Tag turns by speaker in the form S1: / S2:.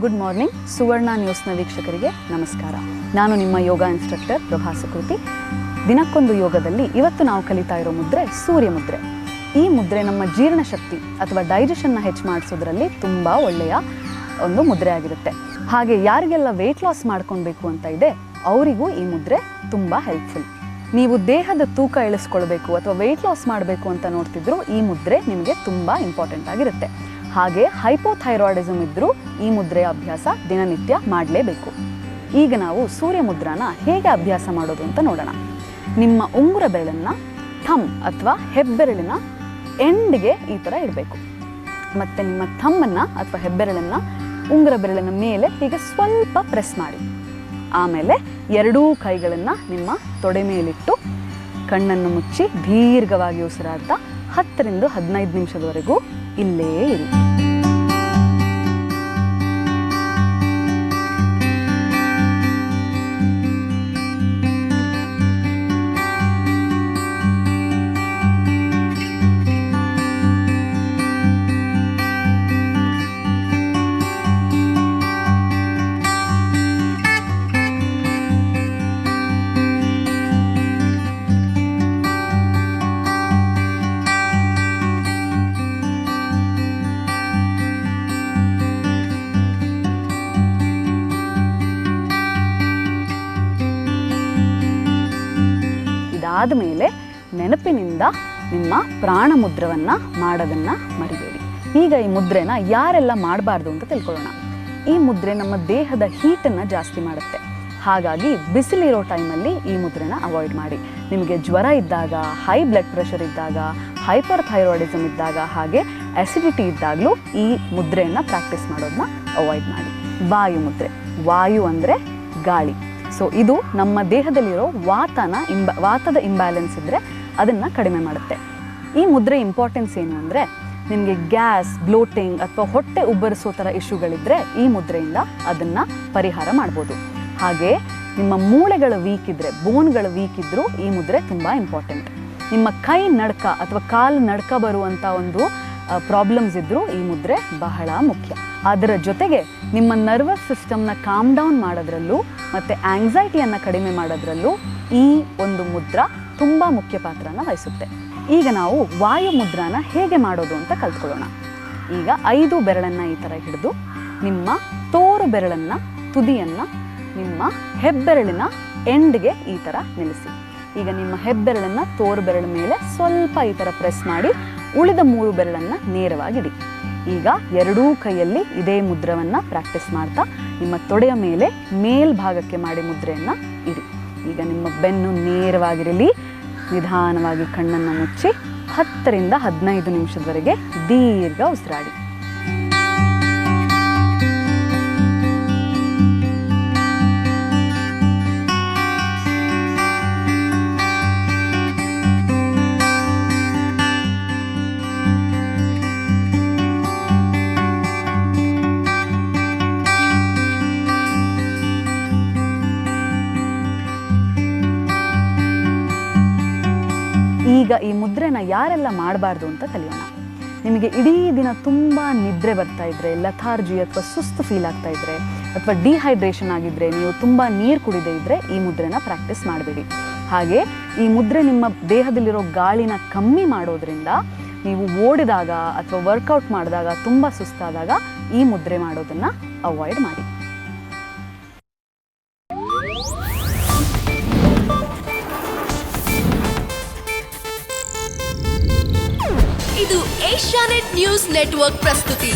S1: Good morning. ಸುವರ್ಣ ನ್ಯೂಸ್ನ ವೀಕ್ಷಕರಿಗೆ ನಮಸ್ಕಾರ. ನಾನು ನಿಮ್ಮ ಯೋಗ ಇನ್ಸ್ಟ್ರಕ್ಟರ್ ಪ್ರಭಾ ಸುಕೃತಿ. ದಿನಕ್ಕೊಂದು ಯೋಗದಲ್ಲಿ ಇವತ್ತು ನಾವು ಕಲಿತಾ ಇರೋ ಮುದ್ರೆ ಸೂರ್ಯ ಮುದ್ರೆ. ಈ ಮುದ್ರೆ ನಮ್ಮ ಜೀರ್ಣಶಕ್ತಿ ಅಥವಾ ಡೈಜೆಷನ್ನ ಹೆಚ್ಚು ಮಾಡಿಸೋದ್ರಲ್ಲಿ ತುಂಬ ಒಳ್ಳೆಯ ಒಂದು ಮುದ್ರೆ ಆಗಿರುತ್ತೆ. ಹಾಗೆ ಯಾರಿಗೆಲ್ಲ ವೆಯ್ಟ್ ಲಾಸ್ ಮಾಡ್ಕೊಳ್ಬೇಕು ಅಂತ ಇದೆ ಅವರಿಗೂ ಈ ಮುದ್ರೆ ತುಂಬ ಹೆಲ್ಪ್ಫುಲ್. ನೀವು ದೇಹದ ತೂಕ ಇಳಿಸ್ಕೊಳ್ಬೇಕು ಅಥವಾ ವೆಯ್ಟ್ ಲಾಸ್ ಮಾಡಬೇಕು ಅಂತ ನೋಡ್ತಿದ್ರು ಈ ಮುದ್ರೆ ನಿಮಗೆ ತುಂಬ ಇಂಪಾರ್ಟೆಂಟ್ ಆಗಿರುತ್ತೆ. ಹಾಗೆ ಹೈಪೋಥೈರಾಯ್ಡಿಸಮ್ ಇದ್ದರೂ ಈ ಮುದ್ರೆಯ ಅಭ್ಯಾಸ ದಿನನಿತ್ಯ ಮಾಡಲೇಬೇಕು. ಈಗ ನಾವು ಸೂರ್ಯ ಮುದ್ರಾನ ಹೇಗೆ ಅಭ್ಯಾಸ ಮಾಡೋದು ಅಂತ ನೋಡೋಣ. ನಿಮ್ಮ ಉಂಗುರ ಬೆರಳನ್ನು ಥಮ್ ಅಥವಾ ಹೆಬ್ಬೆರಳಿನ ಎಂಡ್ಗೆ ಈ ಥರ ಇಡಬೇಕು. ಮತ್ತು ನಿಮ್ಮ ಥಮ್ಮನ್ನು ಅಥವಾ ಹೆಬ್ಬೆರಳನ್ನು ಉಂಗುರ ಬೆರಳಿನ ಮೇಲೆ ಹೀಗೆ ಸ್ವಲ್ಪ ಪ್ರೆಸ್ ಮಾಡಿ. ಆಮೇಲೆ ಎರಡೂ ಕೈಗಳನ್ನು ನಿಮ್ಮ ತೊಡೆ ಮೇಲಿಟ್ಟು ಕಣ್ಣನ್ನು ಮುಚ್ಚಿ ದೀರ್ಘವಾಗಿ ಉಸಿರಾಡ್ತಾ 10 ರಿಂದ 15 ನಿಮಿಷದವರೆಗೂ ಇಲ್ಲೇ ಇರಿ. ಆದಮೇಲೆ ನೆನಪಿನಿಂದ ನಿಮ್ಮ ಪ್ರಾಣ ಮುದ್ರವನ್ನು ಮಾಡೋದನ್ನು ಮರಿಬೇಡಿ. ಈಗ ಈ ಮುದ್ರೆನ ಯಾರೆಲ್ಲ ಮಾಡಬಾರ್ದು ಅಂತ ತಿಳ್ಕೊಳ್ಳೋಣ. ಈ ಮುದ್ರೆ ನಮ್ಮ ದೇಹದ ಹೀಟನ್ನು ಜಾಸ್ತಿ ಮಾಡುತ್ತೆ. ಹಾಗಾಗಿ ಬಿಸಿಲಿರೋ ಟೈಮಲ್ಲಿ ಈ ಮುದ್ರೆನ ಅವಾಯ್ಡ್ ಮಾಡಿ. ನಿಮಗೆ ಜ್ವರ ಇದ್ದಾಗ, ಹೈ ಬ್ಲಡ್ ಪ್ರೆಷರ್ ಇದ್ದಾಗ, ಹೈಪರ್ ಥೈರಾಯ್ಡಿಸಮ್ ಇದ್ದಾಗ, ಹಾಗೆ ಅಸಿಡಿಟಿ ಇದ್ದಾಗಲೂ ಈ ಮುದ್ರೆಯನ್ನು ಪ್ರಾಕ್ಟೀಸ್ ಮಾಡೋದನ್ನ ಅವಾಯ್ಡ್ ಮಾಡಿ. ವಾಯು ಮುದ್ರೆ. ವಾಯು ಅಂದರೆ ಗಾಳಿ. ಸೊ ಇದು ನಮ್ಮ ದೇಹದಲ್ಲಿರೋ ವಾತದ ಇಂಬ್ಯಾಲೆನ್ಸ್ ಇದ್ದರೆ ಅದನ್ನು ಕಡಿಮೆ ಮಾಡುತ್ತೆ. ಈ ಮುದ್ರೆ ಇಂಪಾರ್ಟೆನ್ಸ್ ಏನು ಅಂದರೆ ನಿಮಗೆ ಗ್ಯಾಸ್, ಬ್ಲೋಟಿಂಗ್ ಅಥವಾ ಹೊಟ್ಟೆ ಉಬ್ಬರಿಸೋ ಥರ ಇಶ್ಯೂಗಳಿದ್ದರೆ ಈ ಮುದ್ರೆಯಿಂದ ಅದನ್ನು ಪರಿಹಾರ ಮಾಡ್ಬೋದು. ಹಾಗೆ ನಿಮ್ಮ ಮೂಳೆಗಳ ವೀಕ್ ಇದ್ದರೆ, ಬೋನ್ಗಳ ವೀಕ್ ಇದ್ದರೂ ಈ ಮುದ್ರೆ ತುಂಬ ಇಂಪಾರ್ಟೆಂಟ್. ನಿಮ್ಮ ಕೈ ನಡ್ಕ ಅಥವಾ ಕಾಲು ನಡ್ಕ ಬರುವಂಥ ಒಂದು ಪ್ರಾಬ್ಲಮ್ಸ್ ಇದ್ದರೂ ಈ ಮುದ್ರೆ ಬಹಳ ಮುಖ್ಯ. ಅದರ ಜೊತೆಗೆ ನಿಮ್ಮ ನರ್ವಸ್ ಸಿಸ್ಟಮ್ನ ಕಾಮ್ ಡೌನ್ ಮಾಡೋದ್ರಲ್ಲೂ ಮತ್ತು ಆಂಗ್ಸೈಟಿಯನ್ನು ಕಡಿಮೆ ಮಾಡೋದ್ರಲ್ಲೂ ಈ ಒಂದು ಮುದ್ರ ತುಂಬ ಮುಖ್ಯ ಪಾತ್ರನ ವಹಿಸುತ್ತೆ. ಈಗ ನಾವು ವಾಯು ಮುದ್ರಾನ ಹೇಗೆ ಮಾಡೋದು ಅಂತ ಕಲ್ತ್ಕೊಳ್ಳೋಣ. ಈಗ 5 ಬೆರಳನ್ನು ಈ ಥರ ಹಿಡಿದು ನಿಮ್ಮ ತೋರು ಬೆರಳನ್ನು ತುದಿಯನ್ನು ನಿಮ್ಮ ಹೆಬ್ಬೆರಳಿನ ಎಂಡ್ಗೆ ಈ ಥರ ನಿಲ್ಲಿಸಿ. ಈಗ ನಿಮ್ಮ ಹೆಬ್ಬೆರಳನ್ನು ತೋರು ಬೆರಳ ಮೇಲೆ ಸ್ವಲ್ಪ ಈ ಥರ ಪ್ರೆಸ್ ಮಾಡಿ ಉಳಿದ 3 ಬೆರಳನ್ನು ನೇರವಾಗಿಡಿ. ಈಗ ಎರಡೂ ಕೈಯಲ್ಲಿ ಇದೇ ಮುದ್ರವನ್ನು ಪ್ರಾಕ್ಟೀಸ್ ಮಾಡ್ತಾ ನಿಮ್ಮ ತೊಡೆಯ ಮೇಲೆ ಮೇಲ್ಭಾಗಕ್ಕೆ ಮಾಡಿ ಮುದ್ರೆಯನ್ನು ಇಡಿ. ಈಗ ನಿಮ್ಮ ಬೆನ್ನು ನೇರವಾಗಿರಲಿ. ನಿಧಾನವಾಗಿ ಕಣ್ಣನ್ನು ಮುಚ್ಚಿ 10 ರಿಂದ 15 ನಿಮಿಷದವರೆಗೆ ದೀರ್ಘ ಉಸಿರಾಡಿ. ಈಗ ಈ ಮುದ್ರೆನ ಯಾರೆಲ್ಲ ಮಾಡಬಾರ್ದು ಅಂತ ಕಲಿಯೋಣ. ನಿಮಗೆ ಇಡೀ ದಿನ ತುಂಬ ನಿದ್ರೆ ಬರ್ತಾ ಇದ್ದರೆ, ಲಥಾರ್ಜಿ ಅಥವಾ ಸುಸ್ತು ಫೀಲ್ ಆಗ್ತಾ ಇದ್ದರೆ, ಅಥವಾ ಡಿಹೈಡ್ರೇಷನ್ ಆಗಿದ್ದರೆ, ನೀವು ತುಂಬ ನೀರು ಕುಡಿದೇ ಇದ್ದರೆ ಈ ಮುದ್ರೆನ ಪ್ರಾಕ್ಟೀಸ್ ಮಾಡಬೇಡಿ. ಹಾಗೆ ಈ ಮುದ್ರೆ ನಿಮ್ಮ ದೇಹದಲ್ಲಿರೋ ಗಾಳಿನ ಕಮ್ಮಿ ಮಾಡೋದ್ರಿಂದ ನೀವು ಓಡಿದಾಗ ಅಥವಾ ವರ್ಕೌಟ್ ಮಾಡಿದಾಗ ತುಂಬ ಸುಸ್ತಾದಾಗ ಈ ಮುದ್ರೆ ಮಾಡೋದನ್ನು ಅವಾಯ್ಡ್ ಮಾಡಿ.
S2: ಇದು ಏಷ್ಯಾನೆಟ್ ನ್ಯೂಸ್ ನೆಟ್ವರ್ಕ್ ಪ್ರಸ್ತುತಿ.